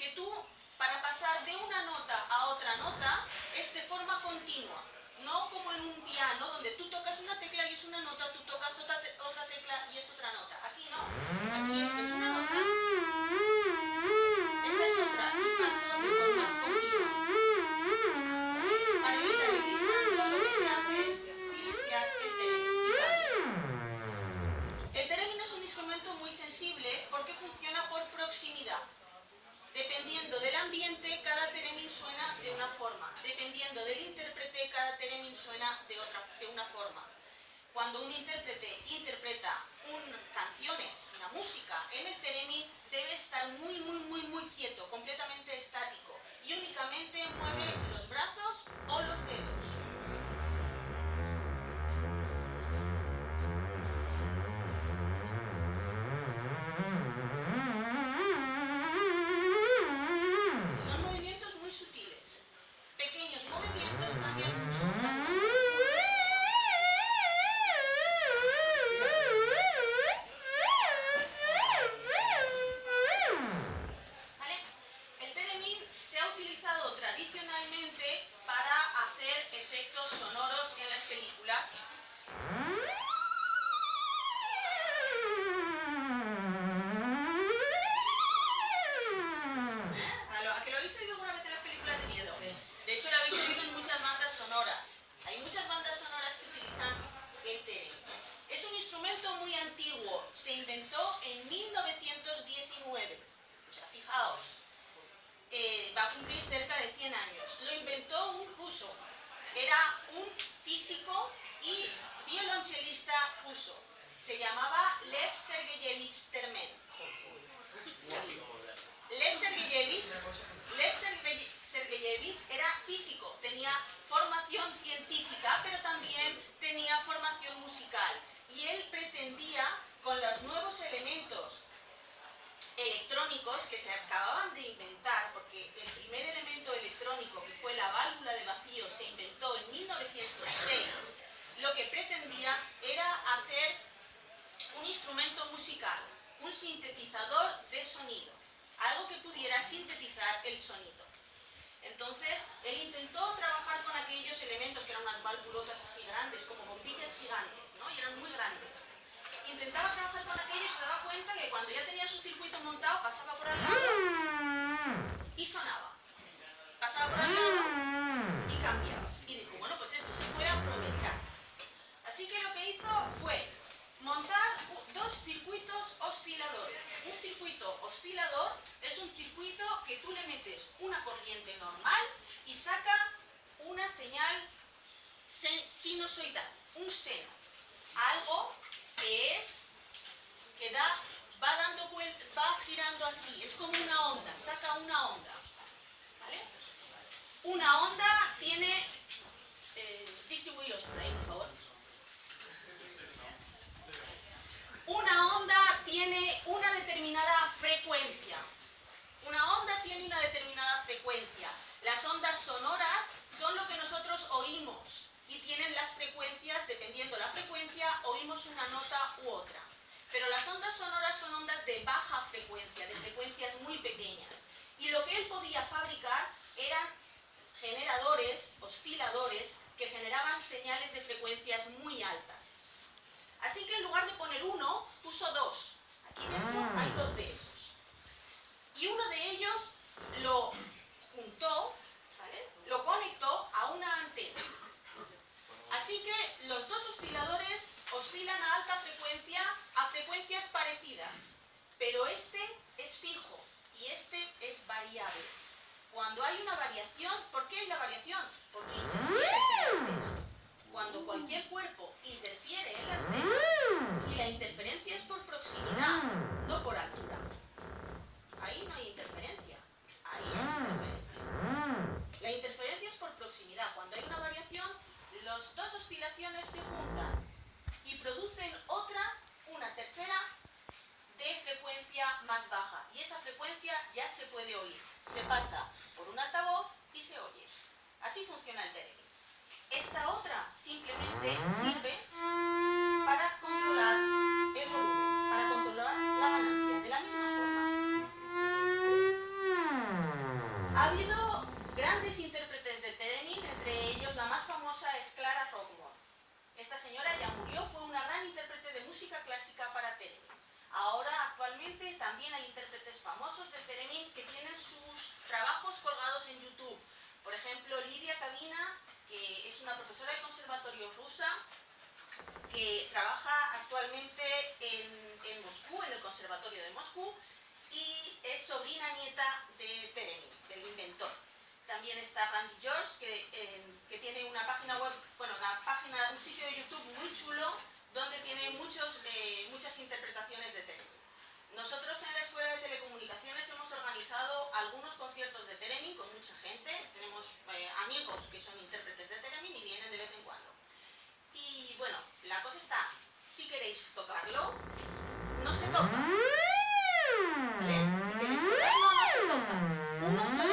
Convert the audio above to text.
que tú, para pasar de una nota a otra nota, es de forma continua. No como en un piano, donde tú tocas una tecla y es una nota, tú tocas otra tecla y es otra nota. Aquí no. Aquí esto es una nota, esta es otra, y paso de forma continua. ¿Vale? Para evitar el glissando, lo que se hace es silenciar el theremin y cambiar. El theremin es un instrumento muy sensible porque funciona por proximidad. Dependiendo del ambiente, cada theremin suena de una forma. Dependiendo del intérprete, cada theremin suena de una forma. Cuando un intérprete interpreta canciones, una música, en el theremin debe estar muy quieto, completamente estático, y únicamente mueve los brazos o los dedos. Son movimientos muy sutiles. Pequeños movimientos cambian mucho la forma. ¿Vale? El theremin se ha utilizado tradicionalmente para hacer efectos sonoros en las películas. ¿A que lo habéis oído alguna vez en las películas de miedo? De hecho, lo habéis oído en muchas bandas sonoras. Hay muchas bandas sonoras que utilizan el theremin. Es un instrumento muy antiguo. Se inventó en 1919. O sea, fijaos, va a cumplir cerca de 100 años. Lo inventó un ruso. Era un físico y violonchelista ruso. Se llamaba Lev Sergeyevich Termen. Lev Sergeyevich era físico, tenía formación científica, pero también tenía formación musical. Y él pretendía, con los nuevos elementos electrónicos que se acababan de inventar, porque el primer elemento electrónico, que fue la válvula de vacío, se inventó en 1906, lo que pretendía era hacer un instrumento musical, un sintetizador de sonido, algo que pudiera sintetizar el sonido. Entonces, él intentó trabajar con aquellos elementos que eran unas válvulotas así grandes, como bombillas gigantes, ¿no? Y eran muy grandes. Intentaba trabajar con aquello y se daba cuenta que cuando ya tenía su circuito montado, pasaba por al lado y sonaba. Pasaba por al lado y cambiaba. Y dijo, bueno, pues esto se puede aprovechar. Así que lo que hizo fue montar dos circuitos osciladores. Un circuito oscilador es un circuito que tú le metes una corriente normal y saca una señal sinusoidal, un seno. Algo va dando vueltas, va girando así, es como una onda, saca una onda. ¿Vale? Una onda tiene... distribuiros por ahí, por favor. Una onda tiene una determinada frecuencia. Una onda tiene una determinada frecuencia. Las ondas sonoras son lo que nosotros oímos y tienen las frecuencias, dependiendo de la frecuencia, oímos una nota u otra. Pero las ondas sonoras son ondas de baja frecuencia, de frecuencias muy pequeñas. Y lo que él podía fabricar eran generadores, osciladores, que generaban señales de frecuencias muy altas. Así que en lugar de poner uno, puso dos. Aquí dentro hay dos de esos. Y uno de ellos lo juntó, ¿vale? Lo conectó a una antena. Así que los dos osciladores oscilan a alta frecuencia a frecuencias parecidas. Pero este es fijo y este es variable. Cuando hay una variación, ¿por qué hay la variación? Porque interfieres en la antena. Cuando cualquier cuerpo interfiere en la antena, y la interferencia es por proximidad, no por altura. Ahí no hay interferencia. Ahí hay interferencia. La interferencia es por proximidad. Cuando hay una variación, las dos oscilaciones se juntan y producen una tercera, de frecuencia más baja. Y esa frecuencia ya se puede oír. Se pasa por un altavoz y se oye. Así funciona el theremin. Esta otra simplemente sirve para controlar el volumen, para controlar la ganancia, de la misma forma. profesora de conservatorio rusa que trabaja actualmente en Moscú, en el Conservatorio de Moscú, y es sobrina nieta de Teremin, del inventor. También está Randy George, que tiene una página web, bueno, un sitio de YouTube muy chulo, donde tiene muchas interpretaciones de Teremin. Nosotros en la Escuela de Telecomunicaciones hemos organizado algunos conciertos de Teremin con mucha gente. Tenemos amigos que son intérpretes de Teremin y vienen de vez en cuando. Y bueno, la cosa está, si queréis tocarlo, no se toca. ¿Vale? Si queréis tocarlo, no se toca. Uno solo